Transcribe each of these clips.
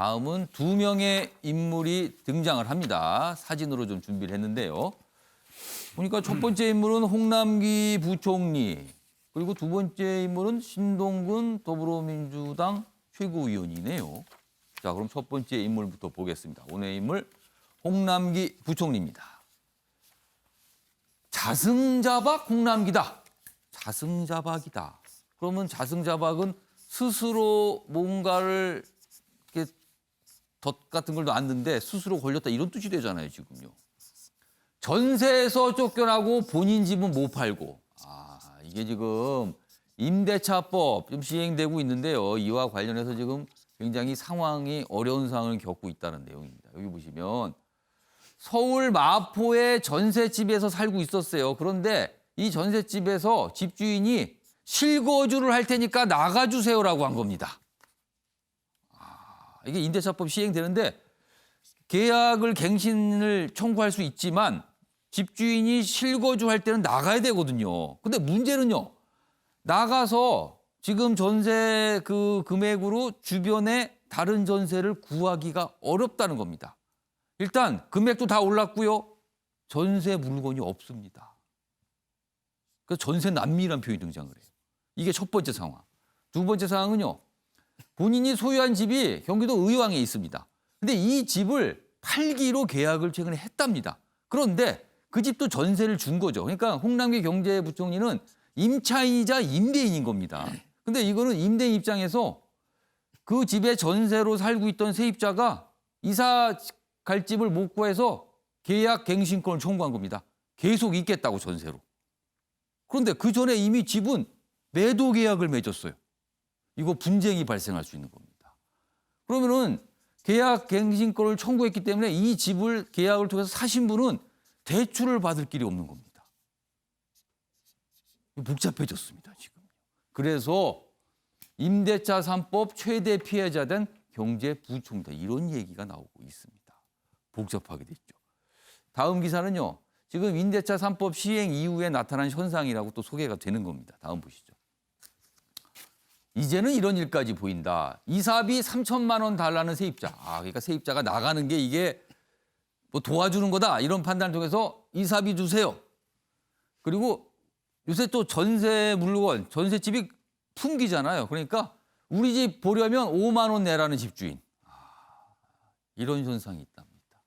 다음은 두 명의 인물이 등장을 합니다. 사진으로 좀 준비를 했는데요. 보니까 첫 번째 인물은 홍남기 부총리, 그리고 두 번째 인물은 신동근 더불어민주당 최고위원이네요. 자, 그럼 첫 번째 인물부터 보겠습니다. 오늘의 인물 홍남기 부총리입니다. 자승자박 홍남기다. 자승자박이다. 그러면 자승자박은 스스로 뭔가를 이렇게 덫 같은 걸 놨는데 스스로 걸렸다 이런 뜻이 되잖아요, 지금요. 전세에서 쫓겨나고 본인 집은 못 팔고. 이게 지금 임대차법 좀 시행되고 있는데요. 이와 관련해서 지금 굉장히 상황이 어려운 상황을 겪고 있다는 내용입니다. 여기 보시면 서울 마포의 전셋집에서 살고 있었어요. 그런데 이 전셋집에서 집주인이 실거주를 할 테니까 나가주세요라고 한 겁니다. 이게 임대차법 시행되는데 계약을 갱신을 청구할 수 있지만 집주인이 실거주할 때는 나가야 되거든요. 근데 문제는요. 나가서 지금 전세 그 금액으로 주변에 다른 전세를 구하기가 어렵다는 겁니다. 일단 금액도 다 올랐고요. 전세 물건이 없습니다. 그래서 전세 난미라는 표현이 등장을 해요. 이게 첫 번째 상황. 두 번째 상황은요. 본인이 소유한 집이 경기도 의왕에 있습니다. 근데 이 집을 팔기로 계약을 최근에 했답니다. 그런데 그 집도 전세를 준 거죠. 그러니까 홍남기 경제부총리는 임차인이자 임대인인 겁니다. 근데 이거는 임대인 입장에서 그 집에 전세로 살고 있던 세입자가 이사 갈 집을 못 구해서 계약 갱신권을 청구한 겁니다. 계속 있겠다고 전세로. 그런데 그 전에 이미 집은 매도 계약을 맺었어요. 이거 분쟁이 발생할 수 있는 겁니다. 그러면은 계약 갱신권을 청구했기 때문에 이 집을 계약을 통해서 사신 분은 대출을 받을 길이 없는 겁니다. 복잡해졌습니다, 지금. 그래서 임대차 3법 최대 피해자된 경제부총리다. 이런 얘기가 나오고 있습니다. 복잡하게 됐죠. 다음 기사는요. 지금 임대차 3법 시행 이후에 나타난 현상이라고 또 소개가 되는 겁니다. 다음 보시죠. 이제는 이런 일까지 보인다. 이사비 3천만 원 달라는 세입자. 그러니까 세입자가 나가는 게 이게 뭐 도와주는 거다. 이런 판단을 통해서 이사비 주세요. 그리고 요새 또 전세 물건, 전세집이 풍기잖아요. 그러니까 우리 집 보려면 5만 원 내라는 집주인. 이런 현상이 있답니다.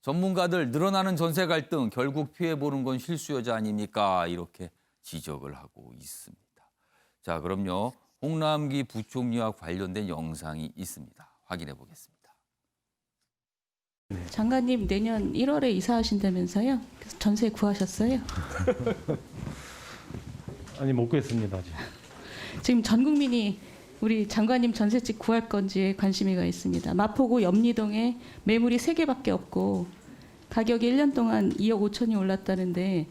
전문가들 늘어나는 전세 갈등 결국 피해보는 건 실수요자 아닙니까? 이렇게 지적을 하고 있습니다. 자, 그럼요. 홍남기 부총리와 관련된 영상이 있습니다. 확인해 보겠습니다. 장관님 내년 1월에 이사하신다면서요? 그래서 전세 구하셨어요? 아니 못 구했습니다 아직. 지금 전 국민이 우리 장관님 전세집 구할 건지에 관심이가 있습니다. 마포구 염리동에 매물이 3개밖에 없고 가격이 1년 동안 2억 5천이 올랐다는데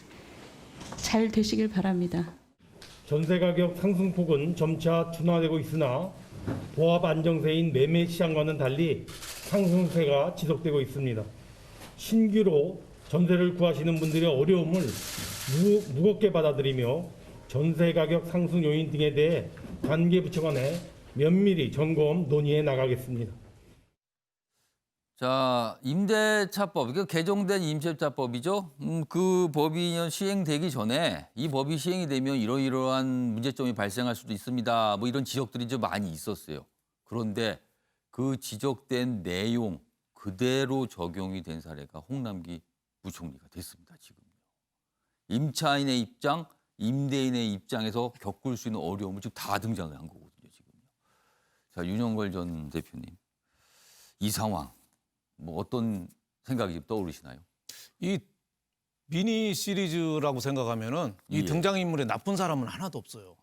잘 되시길 바랍니다. 전세 가격 상승폭은 점차 둔화되고 있으나 보합 안정세인 매매 시장과는 달리 상승세가 지속되고 있습니다. 신규로 전세를 구하시는 분들의 어려움을 무겁게 받아들이며 전세 가격 상승 요인 등에 대해 관계부처 간에 면밀히 점검 논의해 나가겠습니다. 자, 임대차법, 이거 개정된 임대차법이죠. 그 법이 시행되기 전에 이 법이 시행이 되면 이러이러한 문제점이 발생할 수도 있습니다. 뭐 이런 지적들이 좀 많이 있었어요. 그런데 그 지적된 내용 그대로 적용이 된 사례가 홍남기 부총리가 됐습니다. 지금 임차인의 입장, 임대인의 입장에서 겪을 수 있는 어려움을 지금 다 등장을 한 거거든요. 지금요. 자, 윤영걸 전 대표님, 이 상황. 뭐 어떤 생각이 떠오르시나요? 이 미니 시리즈라고 생각하면은 이 등장인물에 나쁜 사람은 하나도 없어요.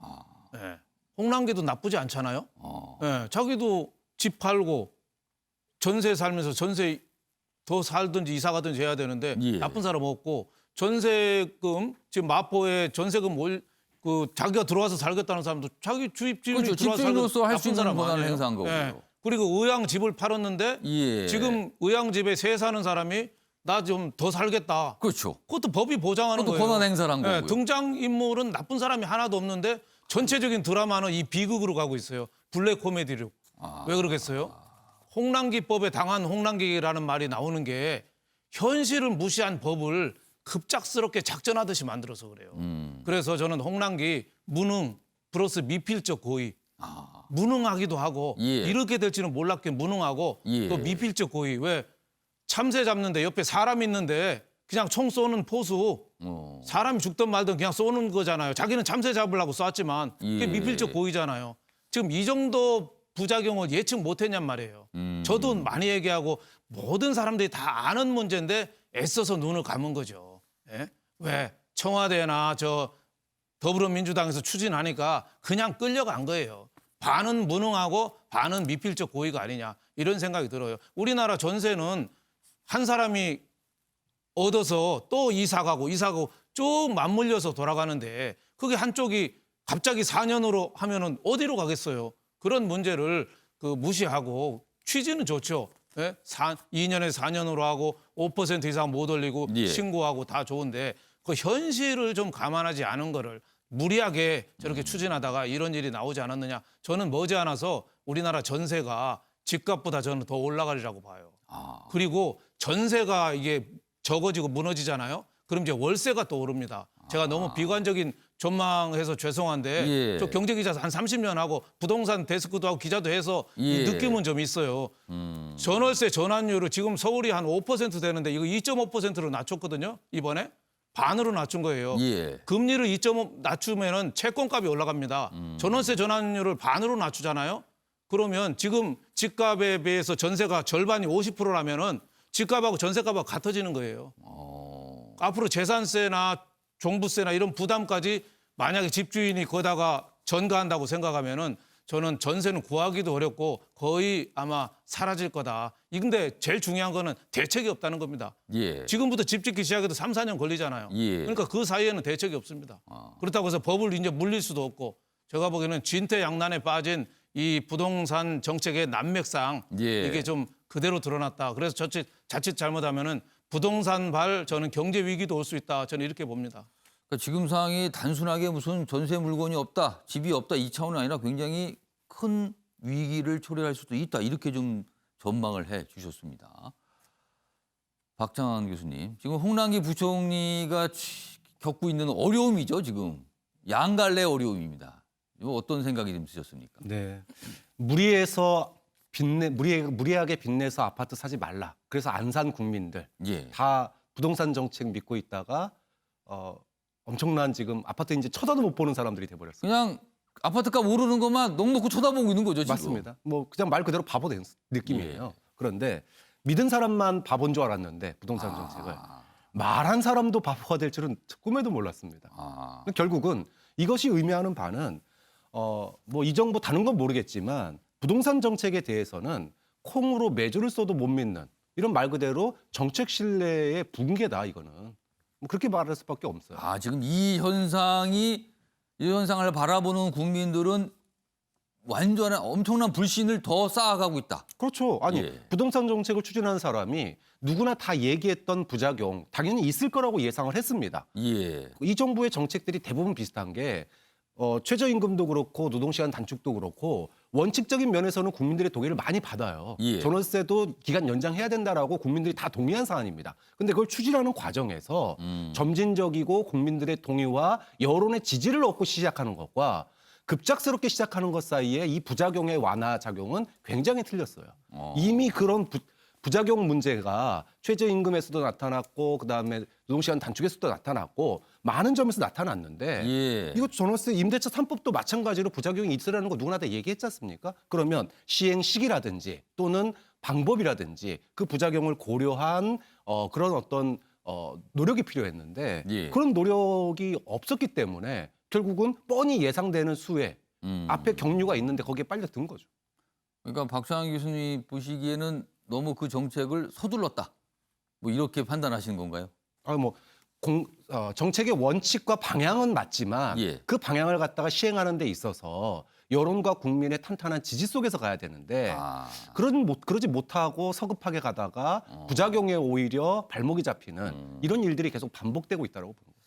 예. 홍남기도 나쁘지 않잖아요. 예. 자기도 집 팔고 전세 살면서 전세 더 살든지 이사 가든지 해야 되는데 나쁜 사람 없고 전세금 지금 마포에 전세금 자기가 들어와서 살겠다는 사람도 자기 주입주인이 그렇죠. 들어와서 집주인으로서 할 수 나쁜 있는 사람 권한을 아니에요. 행사한 거고요. 예. 그리고 의왕 집을 팔았는데 지금 의왕 집에 새 사는 사람이 나 좀 더 살겠다. 그렇죠. 그것도 법이 보장하는 그것도 거예요. 권한 행사를 한 거고요. 등장인물은 나쁜 사람이 하나도 없는데 전체적인 드라마는 이 비극으로 가고 있어요. 블랙 코미디로. 왜 그러겠어요? 홍남기법에 당한 홍남기라는 말이 나오는 게 현실을 무시한 법을 급작스럽게 작전하듯이 만들어서 그래요. 그래서 저는 홍남기 무능 플러스 미필적 고의, 무능하기도 하고 예. 이렇게 될지는 몰랐기에 무능하고 예. 또 미필적 고의. 왜 참새 잡는데 옆에 사람 있는데 그냥 총 쏘는 포수, 사람이 죽든 말든 그냥 쏘는 거잖아요. 자기는 참새 잡으려고 쐈지만 그게 예. 미필적 고의잖아요. 지금 이 정도 부작용을 예측 못했냔 말이에요. 저도 많이 얘기하고 모든 사람들이 다 아는 문제인데 애써서 눈을 감은 거죠. 예? 왜 청와대나 저 더불어민주당에서 추진하니까 그냥 끌려간 거예요. 반은 무능하고 반은 미필적 고의가 아니냐 이런 생각이 들어요. 우리나라 전세는 한 사람이 얻어서 또 이사 가고 쭉 맞물려서 돌아가는데 그게 한쪽이 갑자기 4년으로 하면은 어디로 가겠어요? 그런 문제를 무시하고 취지는 좋죠. 예? 2년에서 4년으로 하고 5% 이상 못 올리고 예. 신고하고 다 좋은데 그 현실을 좀 감안하지 않은 거를 무리하게 저렇게 추진하다가 이런 일이 나오지 않았느냐. 저는 머지않아서 우리나라 전세가 집값보다 저는 더 올라가리라고 봐요. 그리고 전세가 이게 적어지고 무너지잖아요. 그럼 이제 월세가 또 오릅니다. 제가 너무 비관적인 전망해서 죄송한데 예. 저 경제기자 한 30년 하고 부동산 데스크도 하고 기자도 해서 이 예. 느낌은 좀 있어요. 전월세 전환율을 지금 서울이 한 5% 되는데 이거 2.5%로 낮췄거든요. 이번에 반으로 낮춘 거예요. 예. 금리를 2.5 낮추면은 채권값이 올라갑니다. 전월세 전환율을 반으로 낮추잖아요. 그러면 지금 집값에 비해서 전세가 절반이 50%라면은 집값하고 전세값하고 같아지는 거예요. 앞으로 재산세나 종부세나 이런 부담까지 만약에 집주인이 거다가 전가한다고 생각하면은 저는 전세는 구하기도 어렵고 거의 아마 사라질 거다. 근데 제일 중요한 거는 대책이 없다는 겁니다. 예. 지금부터 집 짓기 시작해도 3, 4년 걸리잖아요. 예. 그러니까 그 사이에는 대책이 없습니다. 그렇다고 해서 법을 이제 물릴 수도 없고 제가 보기에는 진퇴양난에 빠진 이 부동산 정책의 난맥상 예. 이게 좀 그대로 드러났다. 그래서 자칫 잘못하면은 부동산발 저는 경제 위기도 올 수 있다. 저는 이렇게 봅니다. 그러니까 지금 상황이 단순하게 무슨 전세 물건이 없다, 집이 없다 이 차원이 아니라 굉장히 큰 위기를 초래할 수도 있다. 이렇게 좀 전망을 해 주셨습니다. 박장한 교수님, 지금 홍남기 부총리가 겪고 있는 어려움이죠, 지금. 양갈래 어려움입니다. 이거 어떤 생각이 좀 드셨습니까? 네. 무리하게 빚내서 아파트 사지 말라. 그래서 안 산 국민들 예. 다 부동산 정책 믿고 있다가 엄청난 지금 아파트 이제 쳐다도 못 보는 사람들이 돼버렸어요. 그냥 아파트값 오르는 것만 넋놓고 쳐다보고 있는 거죠, 지금. 맞습니다. 뭐 그냥 말 그대로 바보 된 느낌이에요. 예. 그런데 믿은 사람만 바보인 줄 알았는데 부동산 정책을 말한 사람도 바보가 될 줄은 꿈에도 몰랐습니다. 결국은 이것이 의미하는 바는 뭐 이 정부 다른 건 모르겠지만 부동산 정책에 대해서는 콩으로 매주를 써도 못 믿는 이런 말 그대로 정책 신뢰의 붕괴다 이거는. 뭐 그렇게 말할 수밖에 없어요. 지금 이 현상을 바라보는 국민들은 완전한 엄청난 불신을 더 쌓아가고 있다. 그렇죠. 아니 예. 부동산 정책을 추진하는 사람이 누구나 다 얘기했던 부작용 당연히 있을 거라고 예상을 했습니다. 예. 이 정부의 정책들이 대부분 비슷한 게 최저임금도 그렇고 노동시간 단축도 그렇고 원칙적인 면에서는 국민들의 동의를 많이 받아요. 예. 전월세도 기간 연장해야 된다라고 국민들이 다 동의한 사안입니다. 근데 그걸 추진하는 과정에서 점진적이고 국민들의 동의와 여론의 지지를 얻고 시작하는 것과 급작스럽게 시작하는 것 사이에 이 부작용의 완화 작용은 굉장히 틀렸어요. 이미 그런 부작용 문제가 최저임금에서도 나타났고 그다음에 노동시간 단축에서도 나타났고 많은 점에서 나타났는데 예. 이거 전월세 임대차 3법도 마찬가지로 부작용이 있으라는 거 누구나 다 얘기했지 않습니까? 그러면 시행 시기라든지 또는 방법이라든지 그 부작용을 고려한 그런 어떤 노력이 필요했는데 예. 그런 노력이 없었기 때문에 결국은 뻔히 예상되는 수에 앞에 경류가 있는데 거기에 빨려 든 거죠. 그러니까 박상현 교수님 보시기에는 너무 그 정책을 서둘렀다. 뭐 이렇게 판단하시는 건가요? 정책의 원칙과 방향은 맞지만 예. 그 방향을 갖다가 시행하는 데 있어서 여론과 국민의 탄탄한 지지 속에서 가야 되는데 그러지 못하고 서급하게 가다가 부작용에 오히려 발목이 잡히는 이런 일들이 계속 반복되고 있다고 봅니다.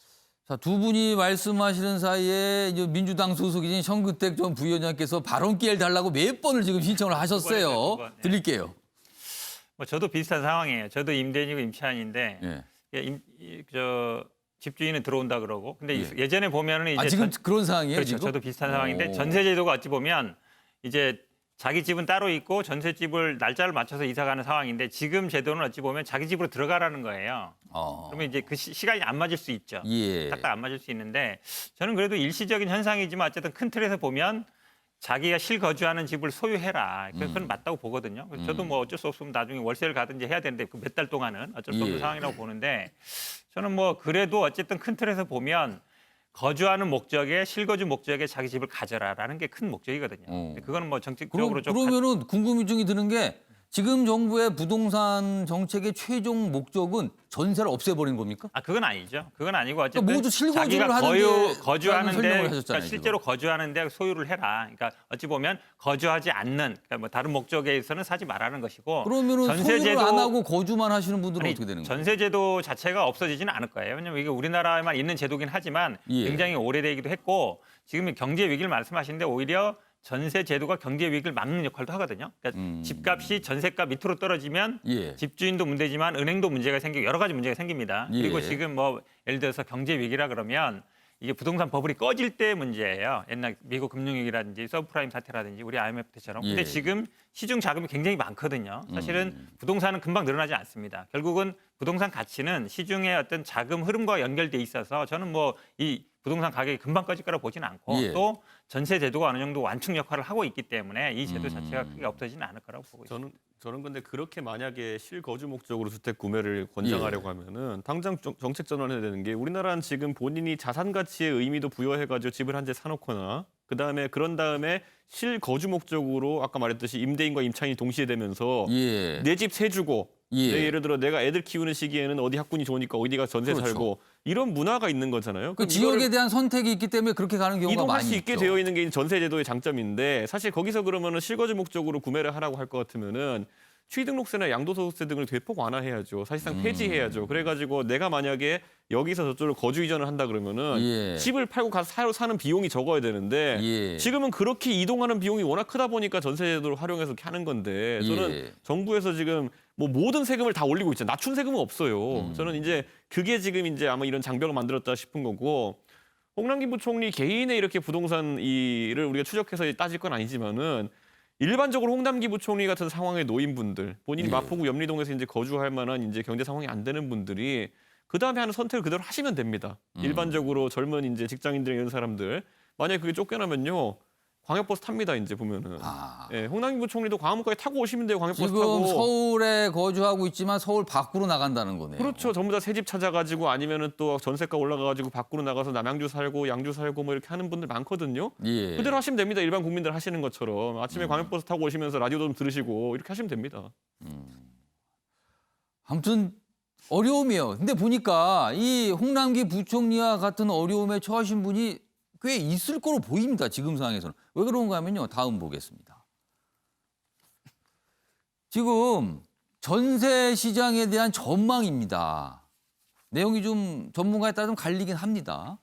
자, 두 분이 말씀하시는 사이에 이제 민주당 소속이신 현근택 전 부위원장께서 발언 기회를 달라고 몇 번을 지금 신청을 하셨어요. 두 번. 예. 드릴게요. 뭐 저도 비슷한 상황이에요. 저도 임대인이고 임차인인데 예. 집주인은 들어온다 그러고 근데 예. 예전에 보면은 이제 지금 그런 상황이에요, 그렇죠. 지금? 저도 비슷한 상황인데 오. 전세제도가 어찌 보면 이제 자기 집은 따로 있고 전셋집을 날짜를 맞춰서 이사 가는 상황인데 지금 제도는 어찌 보면 자기 집으로 들어가라는 거예요. 그러면 이제 그 시간이 안 맞을 수 있죠. 예. 딱딱 안 맞을 수 있는데 저는 그래도 일시적인 현상이지만 어쨌든 큰 틀에서 보면 자기가 실거주하는 집을 소유해라. 그건 맞다고 보거든요. 그래서 저도 뭐 어쩔 수 없으면 나중에 월세를 가든지 해야 되는데 그 몇 달 동안은 어쩔 수 없는 예. 상황이라고 보는데 저는 뭐 그래도 어쨌든 큰 틀에서 보면 거주하는 목적에 실거주 목적에 자기 집을 가져라라는 게 큰 목적이거든요. 근데 그거는 뭐 정책적으로 좀 그러면은 궁금증이 드는 게 지금 정부의 부동산 정책의 최종 목적은 전세를 없애버리는 겁니까? 그건 아니죠. 그건 아니고 어쨌든 그러니까 모두 실거주를 자기가 하는 게 거주하는데 설명을 그러니까 하셨잖아요, 실제로 거주하는데 소유를 해라. 그러니까 어찌 보면 거주하지 않는 그러니까 뭐 다른 목적에서는 사지 말라는 것이고 그러면은 소유를 안 하고 거주만 하시는 분들은 어떻게 되는 거예요? 전세제도 자체가 없어지지는 않을 거예요. 왜냐하면 이게 우리나라에만 있는 제도긴 하지만 예. 굉장히 오래되기도 했고 지금 경제 위기를 말씀하시는데 오히려 전세 제도가 경제 위기를 막는 역할도 하거든요. 그러니까 집값이 전세값 밑으로 떨어지면 예. 집주인도 문제지만 은행도 문제가 생기고 여러 가지 문제가 생깁니다. 예. 그리고 지금 뭐 예를 들어서 경제 위기라 그러면 이게 부동산 버블이 꺼질 때 문제예요. 옛날 미국 금융위기라든지 서브프라임 사태라든지 우리 IMF 때처럼. 근데 예. 지금 시중 자금이 굉장히 많거든요. 사실은 부동산은 금방 늘어나지 않습니다. 결국은 부동산 가치는 시중의 어떤 자금 흐름과 연결돼 있어서 저는 뭐 이 부동산 가격이 금방 꺼질 거라고 보지는 않고 예. 또 전세 제도가 어느 정도 완충 역할을 하고 있기 때문에 이 제도 자체가 크게 없어지는 않을 거라고 보고 있습니다. 저는 근데 그렇게 만약에 실거주 목적으로 주택 구매를 권장하려고 하면은 당장 정책 전환해야 되는 게 우리나라는 지금 본인이 자산 가치의 의미도 부여해가지고 집을 한 채 사놓거나 그다음에 그런 다음에 실거주 목적으로 아까 말했듯이 임대인과 임차인이 동시에 되면서 예. 내 집 세 주고 예. 예를 들어 내가 애들 키우는 시기에는 어디 학군이 좋으니까 어디가 전세 그렇죠. 살고 이런 문화가 있는 거잖아요. 그 그럼 지역에 이거를 대한 선택이 있기 때문에 그렇게 가는 경우가 이동할 많이 수 있게 있죠. 되어 있는 게 전세 제도의 장점인데 사실 거기서 그러면은 실거주 목적으로 구매를 하라고 할 것 같으면은 취등록세나 양도소득세 등을 대폭 완화해야죠. 사실상 폐지해야죠. 그래가지고 내가 만약에 여기서 저쪽으로 거주 이전을 한다 그러면은 예. 집을 팔고 가서 사는 비용이 적어야 되는데 예. 지금은 그렇게 이동하는 비용이 워낙 크다 보니까 전세제도를 활용해서 이렇게 하는 건데 저는 예. 정부에서 지금 뭐 모든 세금을 다 올리고 있잖아요. 낮춘 세금은 없어요. 저는 이제 그게 지금 이제 아마 이런 장벽을 만들었다 싶은 거고 홍남기 부총리 개인의 이렇게 부동산 일을 우리가 추적해서 따질 건 아니지만은 일반적으로 홍남기 부총리 같은 상황에 놓인 분들, 본인이 예. 마포구 염리동에서 이제 거주할 만한 이제 경제 상황이 안 되는 분들이 그 다음에 하는 선택을 그대로 하시면 됩니다. 일반적으로 젊은 이제 직장인들 이런 사람들 만약에 그게 쫓겨나면요 광역버스 탑니다 이제 보면은. 예, 홍남기 부총리도 광화문까지 타고 오시면 돼요 광역버스 지금 타고. 서울에 거주하고 있지만 서울 밖으로 나간다는 거네요. 그렇죠. 전부 다 새 집 찾아가지고 아니면은 또 전세가 올라가가지고 밖으로 나가서 남양주 살고 양주 살고 뭐 이렇게 하는 분들 많거든요. 예. 그대로 하시면 됩니다. 일반 국민들 하시는 것처럼 아침에 광역버스 타고 오시면서 라디오 좀 들으시고 이렇게 하시면 됩니다. 아무튼 어려움이에요. 근데 보니까 이 홍남기 부총리와 같은 어려움에 처하신 분이 꽤 있을 거로 보입니다. 지금 상황에서는. 왜 그런가 하면요. 다음 보겠습니다. 지금 전세 시장에 대한 전망입니다. 내용이 좀 전문가에 따라 좀 갈리긴 합니다.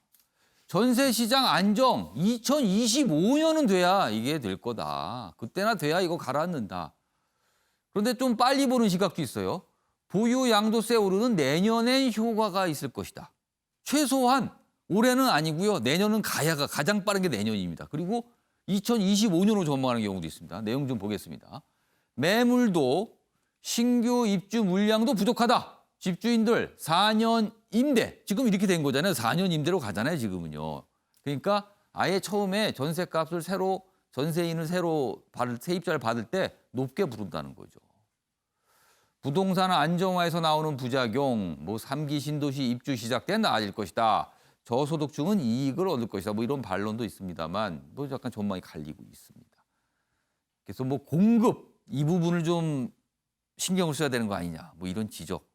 전세 시장 안정 2025년은 돼야 이게 될 거다. 그때나 돼야 이거 가라앉는다. 그런데 좀 빨리 보는 시각도 있어요. 보유 양도세 오르는 내년엔 효과가 있을 것이다. 최소한 올해는 아니고요. 내년은 가장 빠른 게 내년입니다. 그리고 2025년으로 전망하는 경우도 있습니다. 내용 좀 보겠습니다. 매물도 신규 입주 물량도 부족하다. 집주인들 4년 임대. 지금 이렇게 된 거잖아요. 4년 임대로 가잖아요. 지금은요. 그러니까 아예 처음에 전세값을 전세인을 새로 세입자를 받을 때 높게 부른다는 거죠. 부동산 안정화에서 나오는 부작용, 뭐 3기 신도시 입주 시작 때 나아질 것이다. 저소득층은 이익을 얻을 것이다. 뭐 이런 반론도 있습니다만 뭐 약간 전망이 갈리고 있습니다. 그래서 뭐 공급 이 부분을 좀 신경을 써야 되는 거 아니냐. 뭐 이런 지적.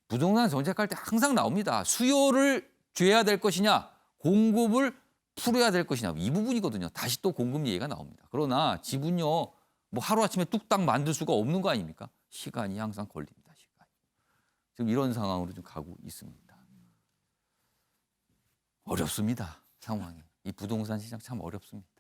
부동산 정책할 때 항상 나옵니다. 수요를 줘야 될 것이냐, 공급을 풀어야 될 것이냐. 이 부분이거든요. 다시 또 공급 얘기가 나옵니다. 그러나 집은요, 뭐 하루아침에 뚝딱 만들 수가 없는 거 아닙니까? 시간이 항상 걸립니다. 시간이. 지금 이런 상황으로 좀 가고 있습니다. 어렵습니다. 상황이. 이 부동산 시장 참 어렵습니다.